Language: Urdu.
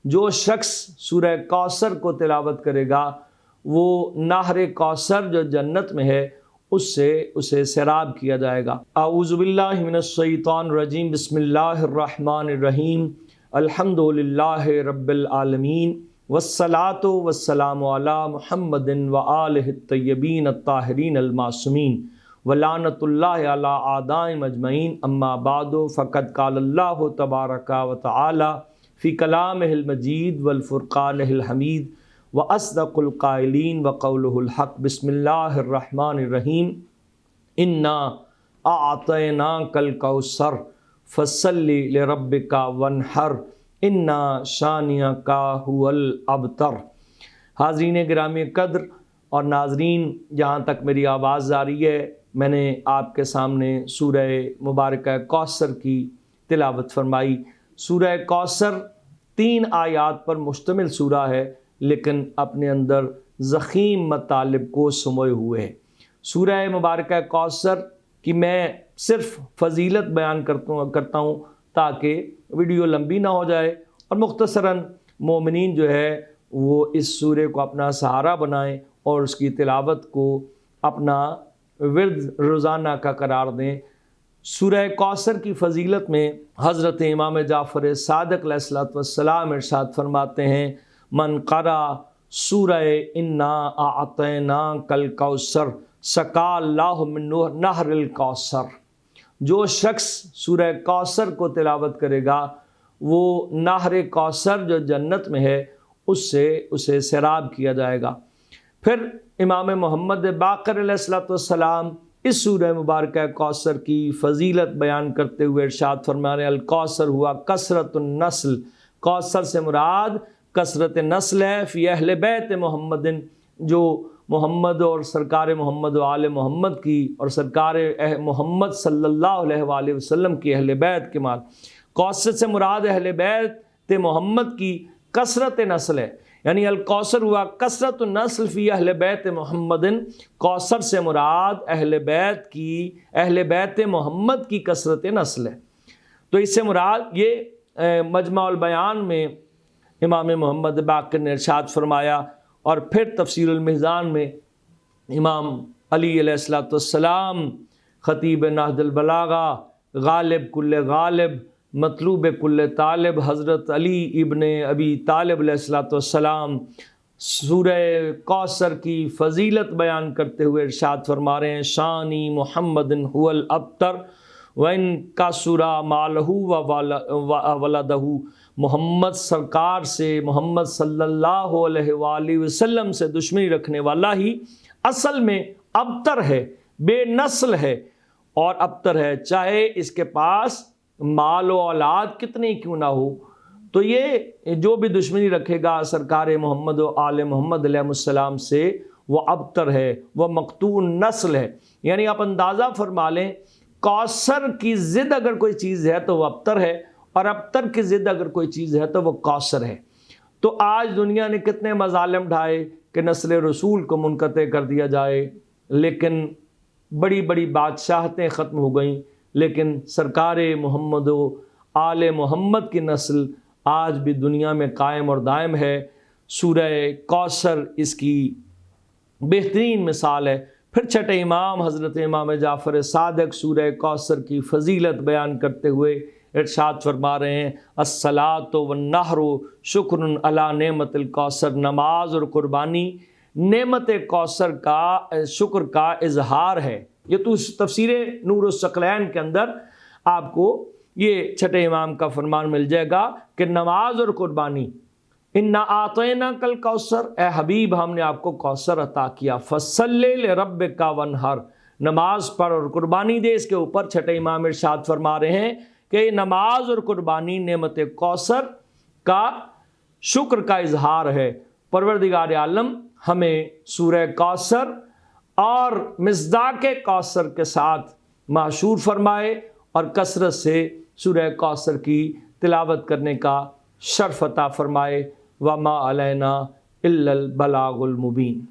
جو شخص سورہ کوثر کو تلاوت کرے گا وہ نہر کوثر جو جنت میں ہے اس سے اسے سیراب کیا جائے گا۔ اعوذ باللہ من الشیطان الرجیم، بسم اللہ الرحمن الرحیم، الحمد للہ رب العالمین، والصلاۃ والسلام علی محمد وآلہ الطیبین الطاہرین المعصومین، ولعنۃ اللہ علی اعدائہم اجمعین، اما بعد فقد قال اللہ تبارک و تعالی فی کلامہ المجید والفرقانہ الحمید واصدق القائلین وقولہ الحق۔ بسم اللہ الرحمن الرحیم، انا اعطیناک الکوثر فصل لربک وانحر انا شانئک هو الابتر۔ حاضرین گرامی قدر اور ناظرین، جہاں تک میری آواز آ رہی ہے میں نے آپ کے سامنے سورہ مبارکہ کوثر کی تلاوت فرمائی۔ سورہ کوثر 3 آیات پر مشتمل سورہ ہے، لیکن اپنے اندر ضخیم مطالب کو سموئے ہوئے ہے۔ سورہ مبارکہ کوثر کی میں صرف فضیلت بیان کرتا ہوں تاکہ ویڈیو لمبی نہ ہو جائے، اور مختصراً مومنین جو ہے وہ اس سورے کو اپنا سہارا بنائیں اور اس کی تلاوت کو اپنا ورد روزانہ کا قرار دیں۔ سورہ کوثر کی فضیلت میں حضرت امام جعفر صادق علیہ السلام ارشاد فرماتے ہیں، من قرأ سورہ انا اعطیناک الکوثر سقا اللہ من نہر الکوثر۔ جو شخص سورہ کوثر کو تلاوت کرے گا وہ نہر کوثر جو جنت میں ہے اس سے اسے سیراب کیا جائے گا۔ پھر امام محمد باقر علیہ السلام اس سورہ مبارکہ کوثر کی فضیلت بیان کرتے ہوئے ارشاد فرمانے، الکوثر ہوا کثرت النسل، کوثر سے مراد کثرت نسل ہے، فی اہل بیت محمد، جو محمد اور سرکار محمد و آل محمد کی اور سرکار محمد صلی اللہ علیہ وآلہ وسلم کی اہل بیت کے مال۔ کوثر سے مراد اہل بیت محمد کی کثرت نسل ہے، یعنی الکوثر ہوا کثرت النسل فی اہل بیت محمد، کوثر سے مراد اہل بیت محمد کی کثرت نسل ہے۔ تو اس سے مراد یہ مجمع البیان میں امام محمد باقر نے ارشاد فرمایا، اور پھر تفسیر المحزان میں امام علی علیہ السلام خطیب نہج البلاغہ، غالب کل غالب، مطلوب کل طالب، حضرت علی ابن ابی طالب علیہ السلام سورہ کوثر کی فضیلت بیان کرتے ہوئے ارشاد فرما رہے ہیں، شانی محمد هو الابتر وَإِن كَثُرَ مَالُهُ وَوَلَدُهُ۔ محمد سرکار سے، محمد صلی اللہ علیہ وآلہ وسلم سے دشمنی رکھنے والا ہی اصل میں ابتر ہے، بے نسل ہے اور ابتر ہے، چاہے اس کے پاس مال و اولاد کتنی کیوں نہ ہو۔ تو یہ جو بھی دشمنی رکھے گا سرکار محمد و آل محمد علیہ السلام سے وہ ابتر ہے، وہ مقطوع نسل ہے۔ یعنی آپ اندازہ فرما لیں، کوثر کی ضد اگر کوئی چیز ہے تو وہ ابتر ہے، اور ابتر کی ضد اگر کوئی چیز ہے تو وہ کوثر ہے۔ تو آج دنیا نے کتنے مظالم ڈھائے کہ نسل رسول کو منقطع کر دیا جائے، لیکن بڑی بڑی بادشاہتیں ختم ہو گئیں، لیکن سرکار محمد و آل محمد کی نسل آج بھی دنیا میں قائم اور دائم ہے۔ سورہ کوثر اس کی بہترین مثال ہے۔ پھر چھٹے امام حضرت امام جعفر صادق سورہ کوثر کی فضیلت بیان کرتے ہوئے ارشاد فرما رہے ہیں، الصلاۃ والنحر شکر علی نعمت الکوثر۔ نماز اور قربانی نعمت کوثر کا شکر کا اظہار ہے۔ یہ تو تفسیر نور الثقلین کے اندر آپ کو یہ چھٹے امام کا فرمان مل جائے گا کہ نماز اور قربانی، انا اعطیناک الکوثر، اے حبیب ہم نے آپ کو کوثر عطا کیا، فصلی لربک وانحر، نماز پڑھ اور قربانی دے۔ اس کے اوپر چھٹے امام ارشاد فرما رہے ہیں کہ نماز اور قربانی نعمت کوثر کا شکر کا اظہار ہے۔ پروردگار عالم ہمیں سورہ کوثر اور مصداق کوثر کے ساتھ معشور فرمائے اور کثرت سے سورہ کوثر کی تلاوت کرنے کا شرف عطا فرمائے۔ وما علینا الا البلاغ المبین۔